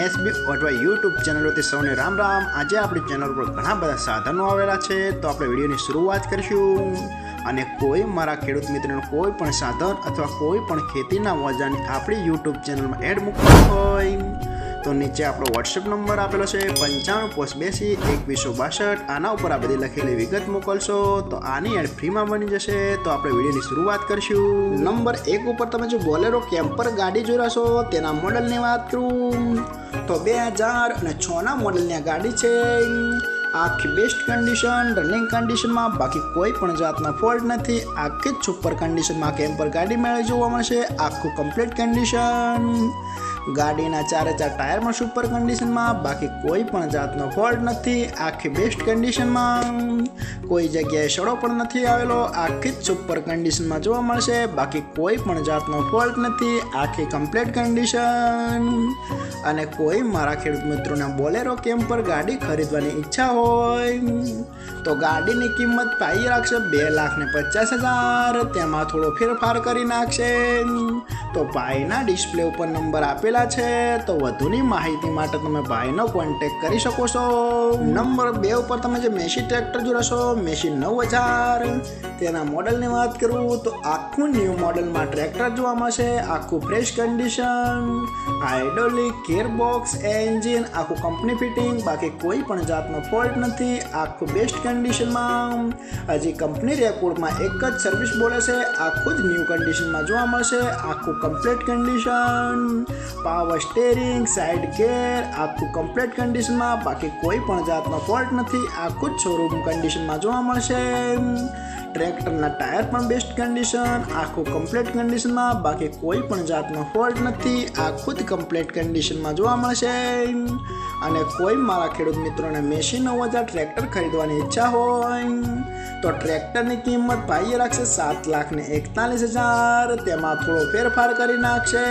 SB અથવા YouTube ચેનલોથી સૌને રામ રામ। આજે આપણી ચેનલ પર ઘણા બધા સાધનો આવેલા છે, તો આપણે વિડીયોની શરૂઆત કરીશું। અને કોઈ મારા ખેડૂત મિત્રોને કોઈ પણ સાધન અથવા કોઈ પણ ખેતીના ઓજારની આપણી યુટ્યુબ ચેનલમાં એડ મૂકવા હોય તો નીચે આપણો વોટ્સએપ નંબર આપેલો છે 95822162। આના ઉપર આ બધી લખેલી વિગત મોકલશો તો આની એડ ફ્રીમાં બની જશે। તો આપણે વિડીયોની શરૂઆત કરીશું। નંબર 1 ઉપર તમે જો બોલેરો કેમ્પર ગાડી જોઈ રહ્યા છો તેના મોડલની વાત કરું તો 2006ના મોડલની આ ગાડી છે। આખી બેસ્ટ કન્ડિશન, રનિંગ કન્ડિશનમાં, બાકી કોઈ પણ જાતનો ફોલ્ટ નથી। આખી જ સુપર કન્ડિશનમાં કેમ્પર ગાડી મેળવી જોવા મળશે। આખું કમ્પ્લીટ કન્ડિશન, ગાડીના 4 ટાયરમાં સુપર કન્ડિશનમાં, બાકી કોઈ પણ જાતનો ફોલ્ટ નથી। આખી બેસ્ટ કન્ડિશનમાં, કોઈ જગ્યાએ સડો પણ નથી આવેલો। આખી જ સુપર કન્ડિશનમાં જોવા મળશે, બાકી કોઈ પણ જાતનો ફોલ્ટ નથી। આખી કમ્પ્લીટ કન્ડિશન। અને કોઈ મારા ખેડૂત મિત્રોને બોલેરો કેમ્પર ગાડી ખરીદવાની ઈચ્છા હોય તો ગાડીની કિંમત પાઈ રાખશે 2,50,000। તેમાં થોડો ફેરફાર કરી નાખશે। તો ભાઈના ડિસ્પ્લે ઉપર નંબર આપેલા છે, તો વધુની માહિતી માટે તમે ભાઈનો કોન્ટેક્ટ કરી શકો છો। નંબર 2 ઉપર તમે જે મેસી ટ્રેક્ટર જોશો, મેસી 9000, તેના મોડલની વાત કરું તો આખું ન્યૂ મોડલમાં ટ્રેક્ટર જોવા મળશે। આખું fresh condition, hydraulic, gearbox, engine આખું કંપની ફિટિંગ, બાકી કોઈ પણ જાતનો ફોલ્ટ નથી। આખું બેસ્ટ કન્ડિશનમાં, હજી કંપની રેકોર્ડમાં એક જ સર્વિસ બોલે છે। આખું જ ન્યૂ કન્ડિશનમાં જોવા મળશે। આખું complete condition, power steering, side ગેર આખું કમ્પ્લીટ કન્ડિશનમાં, બાકી કોઈ પણ જાતનો ફોલ્ટ નથી। આખું જ શોરૂમ કન્ડિશનમાં જોવા મળશે। ટ્રેક્ટરના ટાયર પણ બેસ્ટ કન્ડિશન, આખું કમ્પ્લીટ કન્ડિશનમાં, બાકી કોઈ પણ જાતનો ફોલ્ટ નથી। આખું જ કમ્પ્લીટ કન્ડિશનમાં જોવા મળશે। અને કોઈ મારા ખેડૂત મિત્રોને મેસી 9000 ટ્રેક્ટર ખરીદવાની ઈચ્છા હોય તો ટ્રેક્ટરની કિંમત ભાઈએ રાખશે 7,41,000। તેમાં થોડો ફેરફાર કરી નાખશે।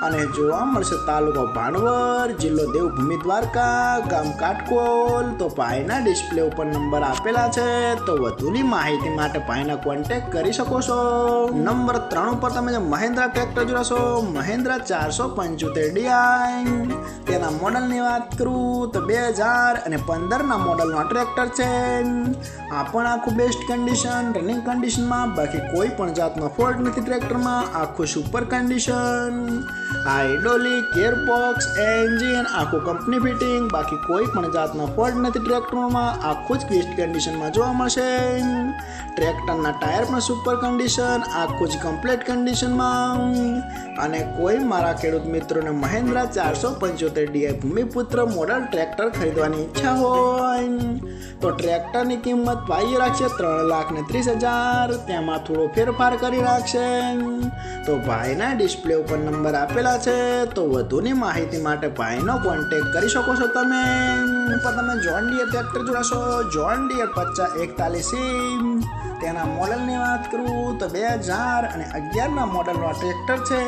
અને જોવા મળશે તાલુકો ભાણવર, જિલ્લો દેવભૂમિ દ્વારકા, ગામ કાટકોલ। તો ભાઈના ડિસ્પ્લે ઉપર નંબર આપેલા છે, તો વધુની માહિતી માટે ભાઈના કોન્ટેક્ટ કરી શકો છો। નંબર 3 ઉપર તમે જે મહિન્દ્રા ટ્રેક્ટર જોશો, મહિન્દ્રા 475 DI, તેના મોડલની વાત કરું તો 2015ના મોડલનો ટ્રેક્ટર છે। આ પણ આખું બેસ્ટ કન્ડિશન, રનિંગ કન્ડિશનમાં, બાકી કોઈ પણ જાતનો ફોલ્ટ નથી ટ્રેક્ટરમાં। આખું super condition, hydraulic, gearbox, engine આખું કંપની ફિટિંગ, બાકી કોઈ પણ જાતનો ફોલ્ટ નથી ટ્રેક્ટરમાં। આખું જ બેસ્ટ કન્ડિશનમાં જોવા મળશે। ટ્રેક્ટરના ટાયર પણ સુપર કન્ડિશન, આખું જ કમ્પ્લીટ કન્ડિશનમાં। અને કોઈ મારા ખેડૂત મિત્રોને Mahindra 475 DI Bhumiputra model tractor ખરીદવાની ઈચ્છા હોય તો ટ્રેક્ટરની કિંમત ભાઈએ રાખશે 3,30,000। તેમાં થોડો ફેરફાર કરી નાખશે। તો ભાઈના ડિસ્પ્લે ઉપર નંબર આપેલા છે, તો વધુની માહિતી માટે ભાઈનો કોન્ટેક્ટ કરી શકો છો તમે। તમે જોન ડીયર ટ્રેક્ટર જોશો, જોન ડીયર 5041, તેના મોડલની વાત કરું તો 2011ના મોડલનો ટ્રેક્ટર છે।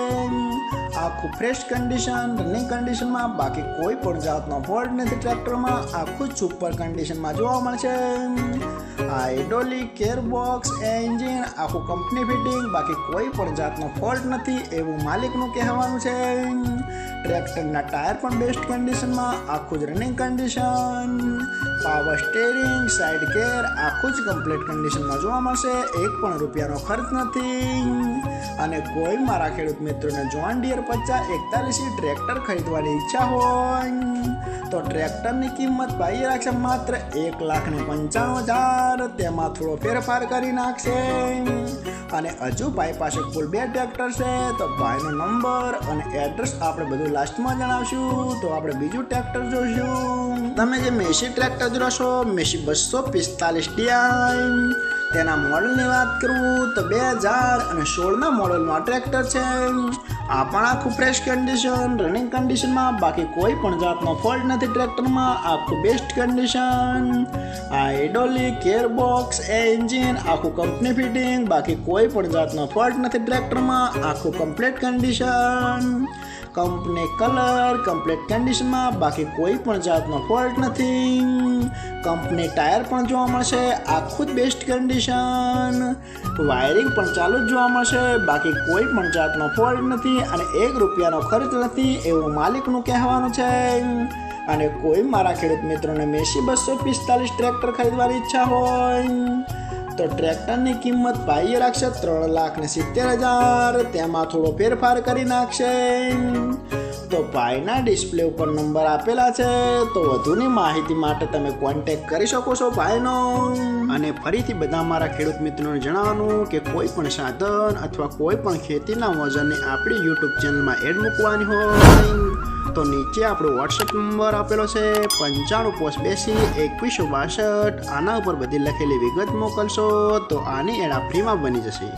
આખું ફ્રેશ કન્ડિશન, રનિંગ કન્ડિશનમાં, બાકી કોઈ પણ જાતનો ફોલ્ટ નથી ટ્રેક્ટરમાં। આખું જ સુપર કન્ડિશનમાં જોવા મળશે। હાઇડ્રોલિક, ગિયરબોક્સ, એન્જિન આખું કંપની ફિટિંગ, બાકી કોઈ પણ જાતનો ફોલ્ટ નથી એવું માલિકનું કહેવાનું છે। ટ્રેક્ટરના ટાયર પણ બેસ્ટ કન્ડિશનમાં, આખું જ running condition, power steering, side ગેર આખું જ કમ્પ્લીટ કન્ડિશનમાં જોવા મળશે। એક પણ રૂપિયાનો ખર્ચ નથી। અને કોઈ મારા ખેડૂત મિત્રોને જોન ડીયર 5041 ટ્રેક્ટર ખરીદવાની ઈચ્છા હોય તો ટ્રેક્ટરની કિંમત ભાઈએ રાખશે માત્ર 1,95,000। તેમાં થોડો ફેરફાર કરી નાખશે। અને હજુ ભાઈ પાસે કુલ 2 ટ્રેક્ટર છે, તો ભાઈનો નંબર અને એડ્રેસ આપણે બધું લાસ્ટમાં જણાવશું। તો આપણે બીજું ટ્રેક્ટર જોઈશું। તમે જે મેસી ટ્રેક્ટર જોશો, મેસી 245 DI, તેના મોડલની વાત કરું તો 2016ના મોડલનો ટ્રેક્ટર છે। આ પણ આખું ફ્રેશ કન્ડિશન, રનિંગ કન્ડિશનમાં, બાકી કોઈ પણ જાતનો ફોલ્ટ નથી ટ્રેક્ટરમાં। આખું best condition, hydraulic, gearbox, engine આખું કંપની ફિટિંગ, બાકી કોઈ પણ જાતનો ફોલ્ટ નથી ટ્રેક્ટરમાં। આખું complete condition, company colour complete કન્ડિશનમાં, બાકી કોઈ પણ જાતનો ફોલ્ટ નથી. કંપની ટાયર પણ જોવા મળશે, આખું જ બેસ્ટ કન્ડિશન. વાયરિંગ પણ ચાલુ જ જોવા મળશે, બાકી કોઈ પણ જાતનો ફોલ્ટ નથી અને 1 રૂપિયાનો ખર્ચ નથી એવું માલિકનું કહેવાનું છે. અને કોઈ મારા ખેડૂત મિત્રોને મેસી 245 ટ્રેક્ટર ખરીદવાની ઈચ્છા હોય તો ટ્રેક્ટરની કિંમત ભાઈએ રાખશે 3,70,000. તેમાં થોડો ફેરફાર કરી નાખશે. તો ભાઈના ડિસ્પ્લે ઉપર નંબર આપેલા છે, તો વધુની માહિતી માટે તમે કોન્ટેક્ટ કરી શકો છો ભાઈનો. અને ફરીથી બધા મારા ખેડૂત મિત્રોને જણાવવાનું કે કોઈ પણ સાધન અથવા કોઈ પણ ખેતીના વજનની આપણી યુટ્યુબ ચેનલમાં એડ મૂકવાની હોય તો નીચે આપણો વોટ્સએપ નંબર આપેલો છે 9582 2162. આના ઉપર બધી લખેલી વિગત મોકલશો તો આની એડ ફ્રીમાં બની જશે.